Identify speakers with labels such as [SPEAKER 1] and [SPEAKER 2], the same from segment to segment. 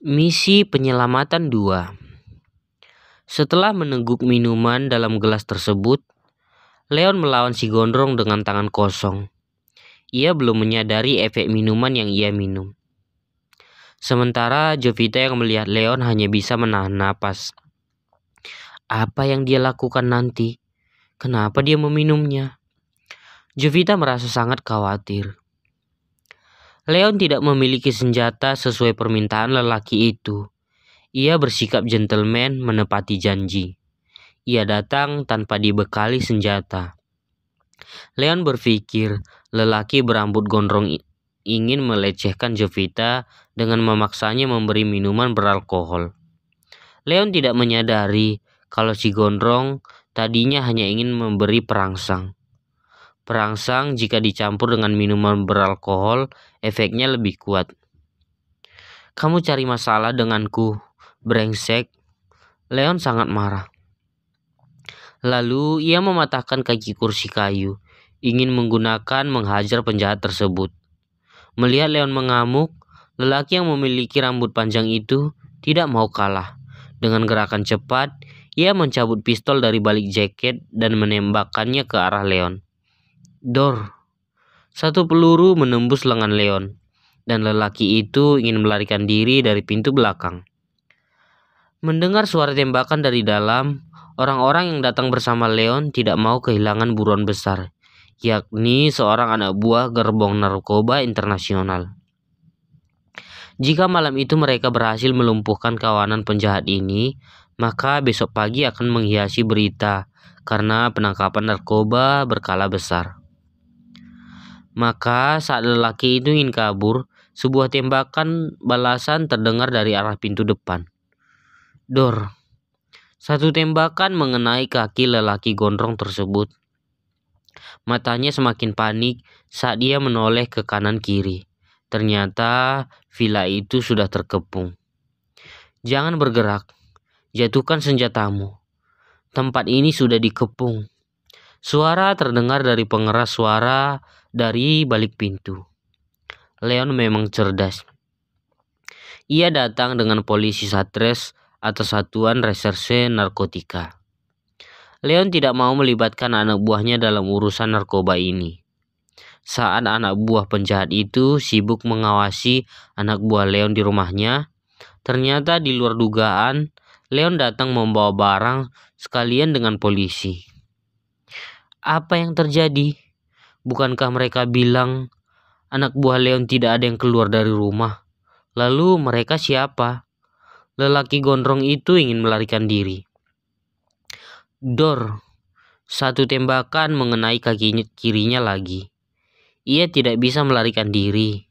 [SPEAKER 1] Misi penyelamatan 2. Setelah meneguk minuman dalam gelas tersebut, Leon melawan si gondrong dengan tangan kosong. Ia belum menyadari efek minuman yang ia minum. Sementara Jovita yang melihat Leon hanya bisa menahan napas. Apa yang dia lakukan nanti? Kenapa dia meminumnya? Jovita merasa sangat khawatir. Leon tidak memiliki senjata sesuai permintaan lelaki itu. Ia bersikap gentleman menepati janji. Ia datang tanpa dibekali senjata. Leon berpikir lelaki berambut gondrong ingin melecehkan Jovita dengan memaksanya memberi minuman beralkohol. Leon tidak menyadari kalau si gondrong tadinya hanya ingin memberi perangsang. Perangsang jika dicampur dengan minuman beralkohol, efeknya lebih kuat. Kamu cari masalah denganku, brengsek. Leon sangat marah. Lalu ia mematahkan kaki kursi kayu, ingin menghajar penjahat tersebut. Melihat Leon mengamuk, lelaki yang memiliki rambut panjang itu tidak mau kalah. Dengan gerakan cepat, ia mencabut pistol dari balik jaket dan menembakkannya ke arah Leon. Dor! Satu peluru menembus lengan Leon, dan lelaki itu ingin melarikan diri dari pintu belakang. Mendengar suara tembakan dari dalam, orang-orang yang datang bersama Leon tidak mau kehilangan buruan besar, yakni seorang anak buah gerbong narkoba internasional. Jika malam itu mereka berhasil melumpuhkan kawanan penjahat ini, maka besok pagi akan menghiasi berita karena penangkapan narkoba berskala besar. Maka saat lelaki itu ingin kabur, sebuah tembakan balasan terdengar dari arah pintu depan. Dor! Satu tembakan mengenai kaki lelaki gondrong tersebut. Matanya semakin panik saat dia menoleh ke kanan kiri. Ternyata villa itu sudah terkepung. Jangan bergerak. Jatuhkan senjatamu. Tempat ini sudah dikepung. Suara terdengar dari pengeras suara dari balik pintu. Leon memang cerdas. Ia datang dengan polisi Satres atau Satuan Reserse Narkotika. Leon tidak mau melibatkan anak buahnya dalam urusan narkoba ini. Saat anak buah penjahat itu sibuk mengawasi anak buah Leon di rumahnya, ternyata di luar dugaan, Leon datang membawa barang sekalian dengan polisi. Apa yang terjadi? Bukankah mereka bilang anak buah Leon tidak ada yang keluar dari rumah? Lalu mereka siapa? Lelaki gondrong itu ingin melarikan diri. Dor! Satu tembakan mengenai kaki kirinya lagi. Ia tidak bisa melarikan diri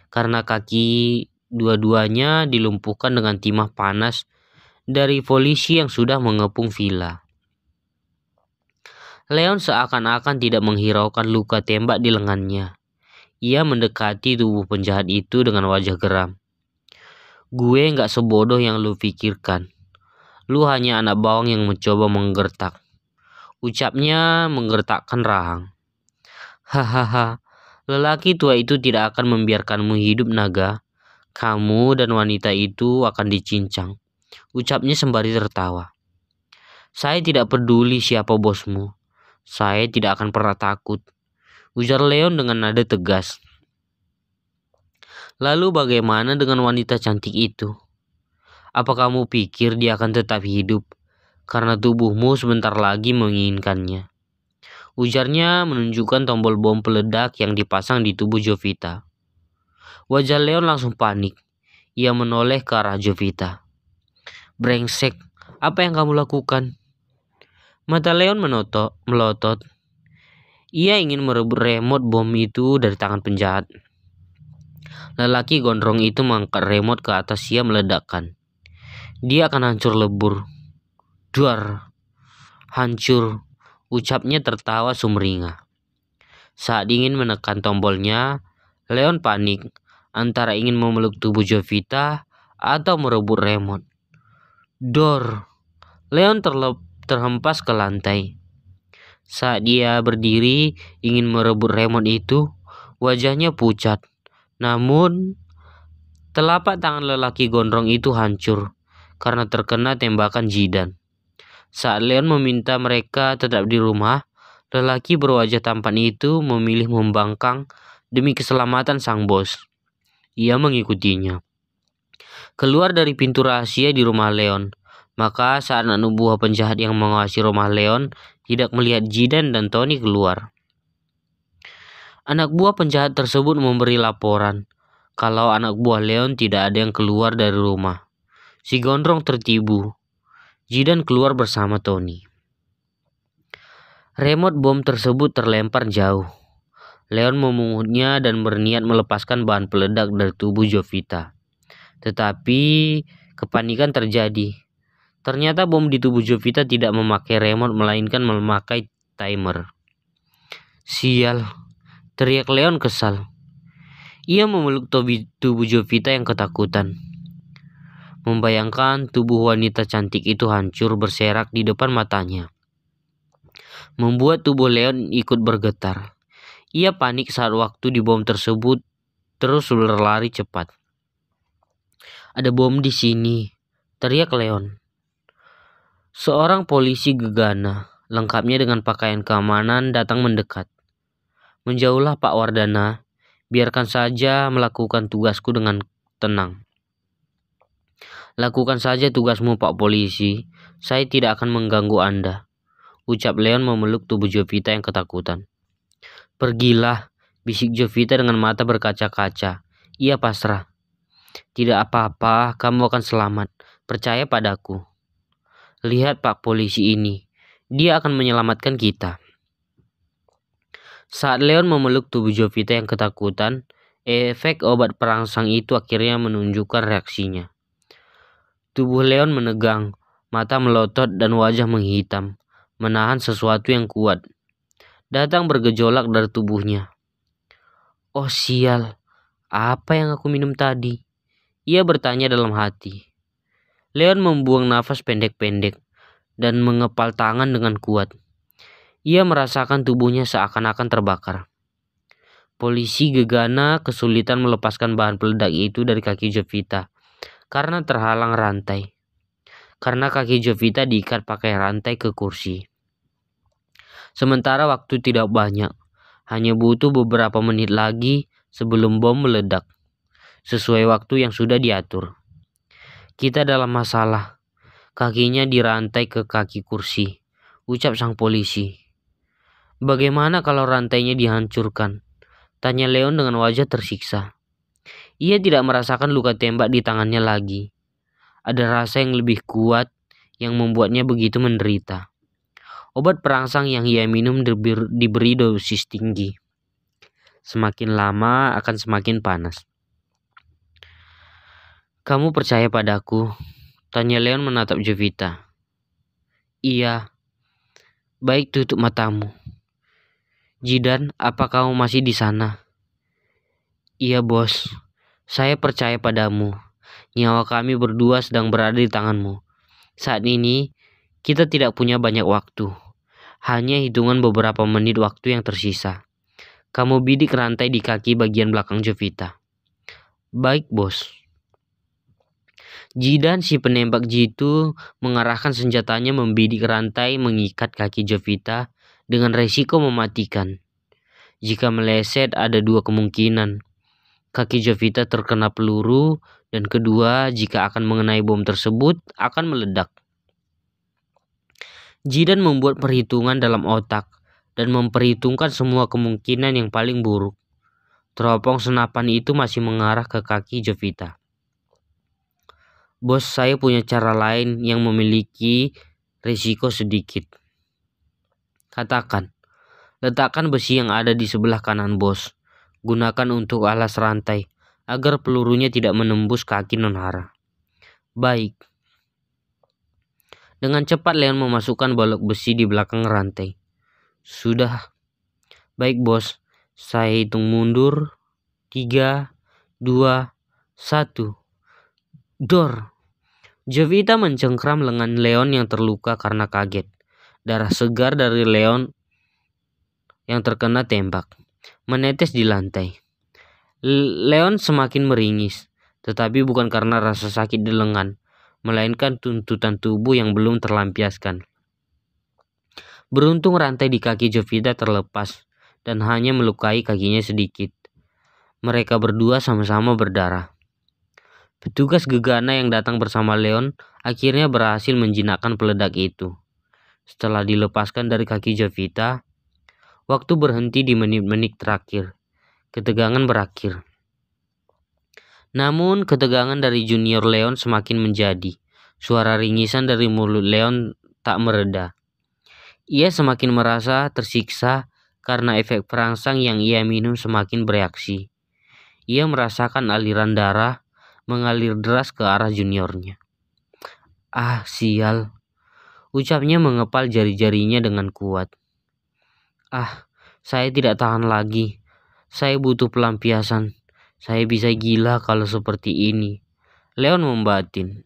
[SPEAKER 1] karena kaki dua-duanya dilumpuhkan dengan timah panas dari polisi yang sudah mengepung villa. Leon seakan-akan tidak menghiraukan luka tembak di lengannya. Ia mendekati tubuh penjahat itu dengan wajah geram. Gue gak sebodoh yang lu pikirkan. Lu hanya anak bawang yang mencoba menggertak. Ucapnya menggertakkan rahang. Hahaha, lelaki tua itu tidak akan membiarkanmu hidup, naga. Kamu dan wanita itu akan dicincang. Ucapnya sembari tertawa. Saya tidak peduli siapa bosmu. Saya tidak akan pernah takut, ujar Leon dengan nada tegas. Lalu bagaimana dengan wanita cantik itu? Apa kamu pikir dia akan tetap hidup karena tubuhmu sebentar lagi menginginkannya? Ujarnya menunjukkan tombol bom peledak yang dipasang di tubuh Jovita. Wajah Leon langsung panik. Ia menoleh ke arah Jovita. Brengsek, apa yang kamu lakukan? Mata Leon melotot. Ia ingin merebut remote bom itu dari tangan penjahat. Lelaki gondrong itu mengangkat remote ke atas, ia meledakkan. Dia akan hancur lebur. Duar! Hancur, ucapnya tertawa sumringah. Saat ingin menekan tombolnya, Leon panik antara ingin memeluk tubuh Jovita atau merebut remote. Dor! Leon terhempas ke lantai. Saat dia berdiri ingin merebut remote itu, wajahnya pucat. Namun Telapak tangan lelaki gondrong itu hancur karena terkena tembakan Jidan. Saat Leon meminta mereka tetap di rumah, lelaki berwajah tampan itu memilih membangkang demi keselamatan sang bos. Ia mengikutinya keluar dari pintu rahasia di rumah Leon. Maka saat anak buah penjahat yang mengawasi rumah Leon tidak melihat Jidan dan Tony keluar, anak buah penjahat tersebut memberi laporan kalau anak buah Leon tidak ada yang keluar dari rumah. Si gondrong tertibu. Jidan keluar bersama Tony. Remote bom tersebut terlempar jauh. Leon memungutnya dan berniat melepaskan bahan peledak dari tubuh Jovita. Tetapi kepanikan terjadi. Ternyata bom di tubuh Jovita tidak memakai remote melainkan memakai timer. Sial, teriak Leon kesal. Ia memeluk tubuh Jovita yang ketakutan. Membayangkan tubuh wanita cantik itu hancur berserak di depan matanya, membuat tubuh Leon ikut bergetar. Ia panik saat waktu di bom tersebut terus berlari cepat. Ada bom di sini, teriak Leon. Seorang polisi gegana, lengkapnya dengan pakaian keamanan, datang mendekat. Menjauhlah Pak Wardana, biarkan saja melakukan tugasku dengan tenang. Lakukan saja tugasmu Pak Polisi, saya tidak akan mengganggu Anda, ucap Leon memeluk tubuh Jovita yang ketakutan. Pergilah, bisik Jovita dengan mata berkaca-kaca. Ia pasrah. Tidak apa-apa, kamu akan selamat, percaya padaku. Lihat Pak Polisi ini, dia akan menyelamatkan kita. Saat Leon memeluk tubuh Jovita yang ketakutan, efek obat perangsang itu akhirnya menunjukkan reaksinya. Tubuh Leon menegang, mata melotot dan wajah menghitam, menahan sesuatu yang kuat. Datang bergejolak dari tubuhnya. Oh sial, apa yang aku minum tadi? Ia bertanya dalam hati. Leon membuang nafas pendek-pendek dan mengepal tangan dengan kuat. Ia merasakan tubuhnya seakan-akan terbakar. Polisi gegana kesulitan melepaskan bahan peledak itu dari kaki Jovita karena terhalang rantai. Karena kaki Jovita diikat pakai rantai ke kursi. Sementara waktu tidak banyak, hanya butuh beberapa menit lagi sebelum bom meledak, sesuai waktu yang sudah diatur. Kita dalam masalah, kakinya dirantai ke kaki kursi, ucap sang polisi. Bagaimana kalau rantainya dihancurkan? Tanya Leon dengan wajah tersiksa. Ia tidak merasakan luka tembak di tangannya lagi. Ada rasa yang lebih kuat yang membuatnya begitu menderita. Obat perangsang yang ia minum diberi dosis tinggi. Semakin lama akan semakin panas. Kamu percaya padaku? Tanya Leon menatap Jovita. Iya. Baik, tutup matamu. Jidan, apa kamu masih di sana? Iya bos, saya percaya padamu. Nyawa kami berdua sedang berada di tanganmu. Saat ini, kita tidak punya banyak waktu. Hanya hitungan beberapa menit waktu yang tersisa. Kamu bidik rantai di kaki bagian belakang Jovita. Baik bos. Jidan si penembak jitu mengarahkan senjatanya membidik rantai mengikat kaki Jovita dengan resiko mematikan. Jika meleset ada dua kemungkinan. Kaki Jovita terkena peluru dan kedua jika akan mengenai bom tersebut akan meledak. Jidan membuat perhitungan dalam otak dan memperhitungkan semua kemungkinan yang paling buruk. Teropong senapan itu masih mengarah ke kaki Jovita. Bos, saya punya cara lain yang memiliki risiko sedikit. Katakan. Letakkan besi yang ada di sebelah kanan bos. Gunakan untuk alas rantai agar pelurunya tidak menembus kaki Nonhara. Baik. Dengan cepat Leon memasukkan balok besi di belakang rantai. Sudah. Baik bos. Saya hitung mundur. 3, 2, 1. Dor. Jovita mencengkram lengan Leon yang terluka karena kaget. Darah segar dari Leon yang terkena tembak menetes di lantai. Leon semakin meringis. tetapi bukan karena rasa sakit di lengan, melainkan tuntutan tubuh yang belum terlampiaskan. Beruntung rantai di kaki Jovita terlepas dan hanya melukai kakinya sedikit. Mereka berdua sama-sama berdarah. Petugas gegana yang datang bersama Leon akhirnya berhasil menjinakkan peledak itu. Setelah dilepaskan dari kaki Jovita, waktu berhenti di menit-menit terakhir. Ketegangan berakhir. Namun ketegangan dari Junior Leon semakin menjadi. Suara ringisan dari mulut Leon tak mereda. Ia semakin merasa tersiksa karena efek perangsang yang ia minum semakin bereaksi. Ia merasakan aliran darah mengalir deras ke arah juniornya. "Ah, sial," ucapnya mengepal jari-jarinya dengan kuat. "Ah, saya tidak tahan lagi. Saya butuh pelampiasan. Saya bisa gila kalau seperti ini." Leon membatin.